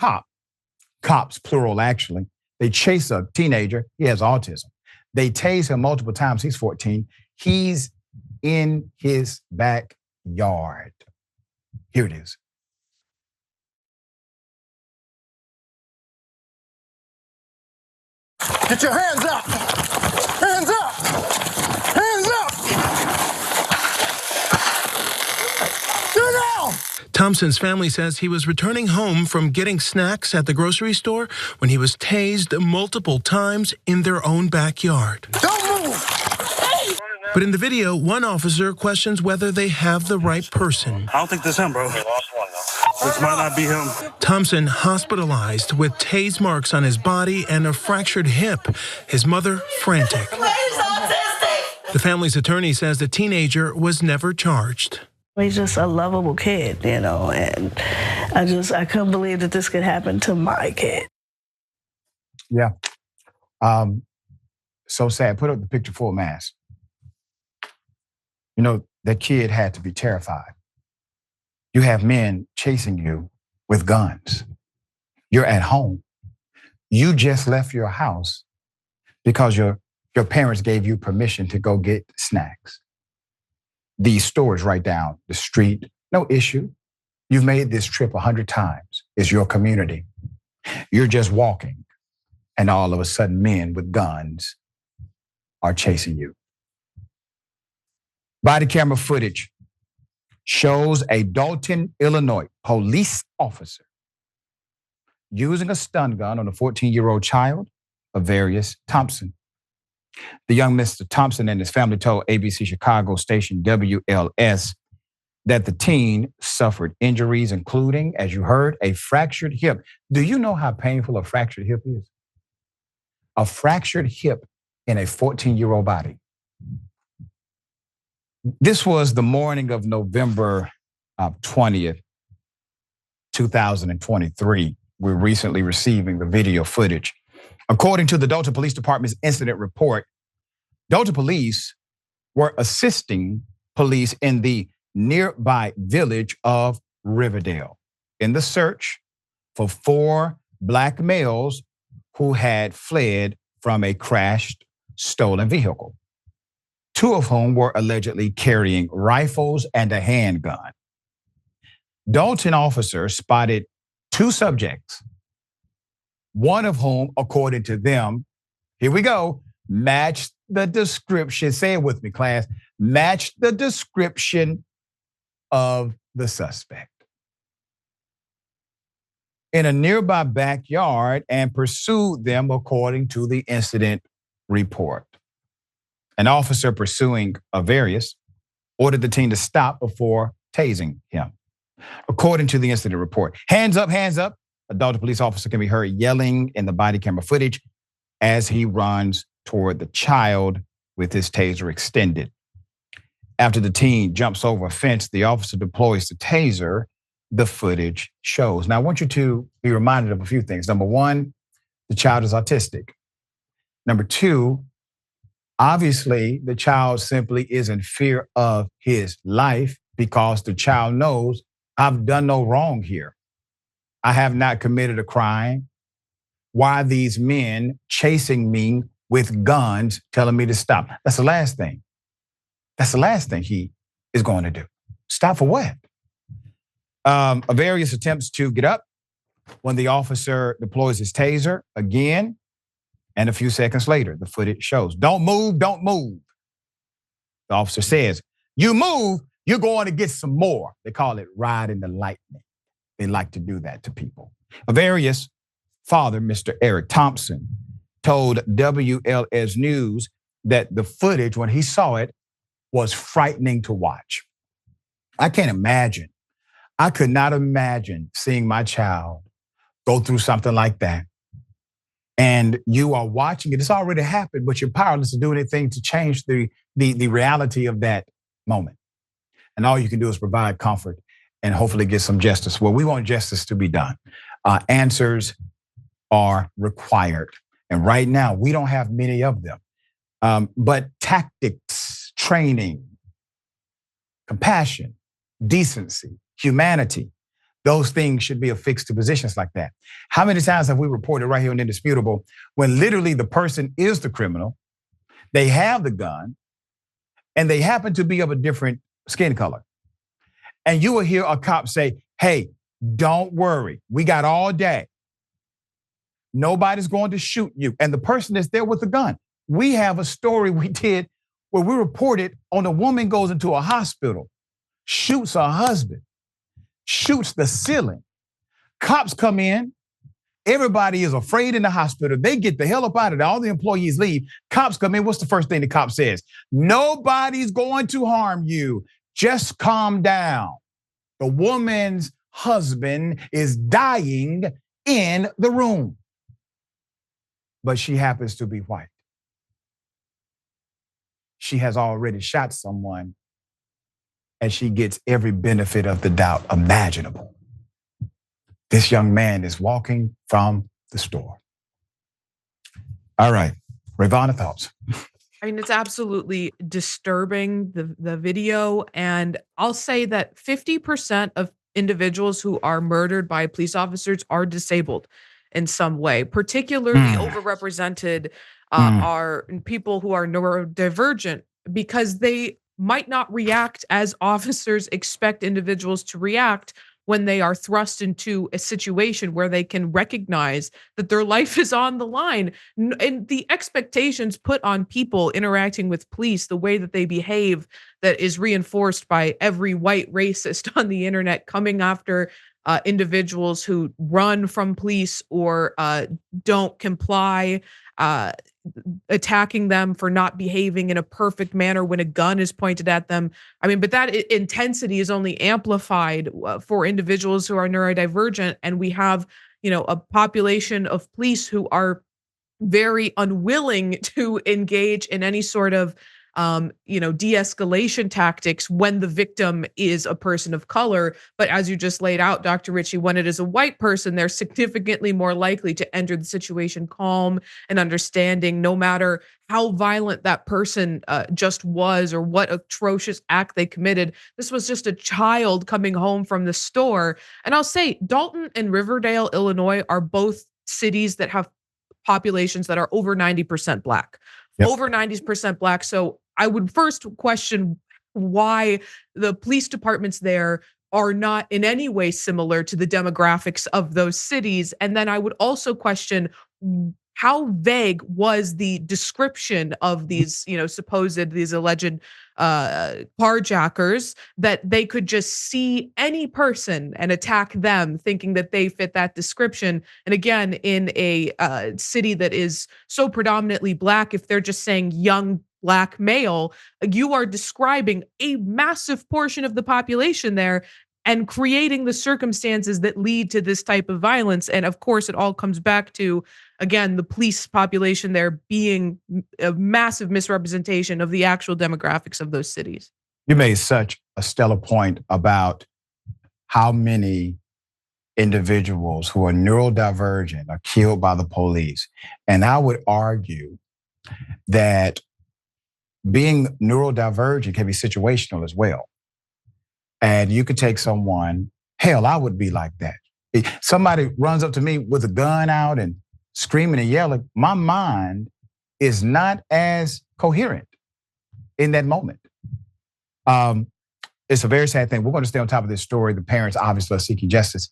cops plural actually, they chase a teenager, he has autism. They tase him multiple times, he's 14. He's in his backyard. Here it is. Get your hands up! Hands up! Hands up! Get down! Thompson's family says he was returning home from getting snacks at the grocery store when he was tased multiple times in their own backyard. Don't move! But in the video, one officer questions whether they have the right person. I don't think this him, bro. We lost one, though. This might not be him. Thompson hospitalized with tase marks on his body and a fractured hip. His mother frantic. He's autistic. The family's attorney says the teenager was never charged. He's just a lovable kid, and I couldn't believe that this could happen to my kid. Yeah. So sad. Put up the picture full mass. That kid had to be terrified. You have men chasing you with guns. You're at home. You just left your house because your parents gave you permission to go get snacks. These stores right down the street, no issue. You've made this trip 100 times. It's your community. You're just walking, and all of a sudden men with guns are chasing you. Body camera footage shows a Dolton, Illinois police officer using a stun gun on a 14-year-old child, Avarius Thompson. The young Mr. Thompson and his family told ABC Chicago station WLS that the teen suffered injuries, including, as you heard, a fractured hip. Do you know how painful a fractured hip is? A fractured hip in a 14-year-old body. This was the morning of November 20th, 2023. We're recently receiving the video footage. According to the Dolton Police Department's incident report, Dolton police were assisting police in the nearby village of Riverdale in the search for 4 black males who had fled from a crashed, stolen vehicle. 2 of whom were allegedly carrying rifles and a handgun. Dolton officers spotted 2 subjects, one of whom, according to them, here we go, matched the description, say it with me, class, matched the description of the suspect in a nearby backyard and pursued them according to the incident report. An officer pursuing Avarius ordered the teen to stop before tasing him. According to the incident report, hands up, hands up. A Dolton police officer can be heard yelling in the body camera footage as he runs toward the child with his taser extended. After the teen jumps over a fence, the officer deploys the taser, the footage shows. Now, I want you to be reminded of a few things. Number 1, the child is autistic. Number 2, obviously, the child simply is in fear of his life because the child knows I've done no wrong here. I have not committed a crime. Why are these men chasing me with guns, telling me to stop? That's the last thing. That's the last thing he is going to do. Stop for what? Avarius attempts to get up when the officer deploys his taser again. And a few seconds later, the footage shows, don't move, don't move. The officer says, you move, you're going to get some more. They call it riding the lightning. They like to do that to people. Avarius' father, Mr. Eric Thompson, told WLS News that the footage, when he saw it, was frightening to watch. I can't imagine. I could not imagine seeing my child go through something like that. And you are watching it. It's already happened, but you're powerless to do anything to change the reality of that moment. And all you can do is provide comfort and hopefully get some justice. Well, we want justice to be done. Answers are required. And right now, we don't have many of them. But tactics, training, compassion, decency, humanity, those things should be affixed to positions like that. How many times have we reported right here on Indisputable when literally the person is the criminal, they have the gun, and they happen to be of a different skin color? And you will hear a cop say, hey, don't worry, we got all day. Nobody's going to shoot you. And the person is there with the gun. We have a story we did where we reported on a woman goes into a hospital, shoots her husband, shoots the ceiling. Cops come in. Everybody is afraid in the hospital. They get the hell up out of there. All the employees leave. Cops come in. What's the first thing the cop says? Nobody's going to harm you. Just calm down. The woman's husband is dying in the room, but she happens to be white. She has already shot someone, and she gets every benefit of the doubt imaginable. This young man is walking from the store. All right, Rayyvana, thoughts? I mean, it's absolutely disturbing, the video. And I'll say that 50% of individuals who are murdered by police officers are disabled in some way. Particularly overrepresented are people who are neurodivergent, because they might not react as officers expect individuals to react when they are thrust into a situation where they can recognize that their life is on the line. And the expectations put on people interacting with police, the way that they behave, that is reinforced by every white racist on the internet coming after individuals who run from police or don't comply, attacking them for not behaving in a perfect manner when a gun is pointed at them. I mean, but that intensity is only amplified for individuals who are neurodivergent. And we have, a population of police who are very unwilling to engage in any sort of de-escalation tactics when the victim is a person of color. But as you just laid out, Dr. Richey, when it is a white person, they're significantly more likely to enter the situation calm and understanding, no matter how violent that person just was or what atrocious act they committed. This was just a child coming home from the store. And I'll say Dolton and Riverdale, Illinois are both cities that have populations that are over 90% Black. Yep. Over 90% Black. So I would first question why the police departments there are not in any way similar to the demographics of those cities. And then I would also question how vague was the description of these, these alleged carjackers, that they could just see any person and attack them thinking that they fit that description. And again, in a city that is so predominantly Black, if they're just saying young Black male, you are describing a massive portion of the population there and creating the circumstances that lead to this type of violence. And of course, it all comes back to, again, the police population there being a massive misrepresentation of the actual demographics of those cities. You made such a stellar point about how many individuals who are neurodivergent are killed by the police. And I would argue that being neurodivergent can be situational as well. And you could take someone, hell, I would be like that. If somebody runs up to me with a gun out and screaming and yelling, my mind is not as coherent in that moment. It's a very sad thing. We're going to stay on top of this story. The parents obviously are seeking justice.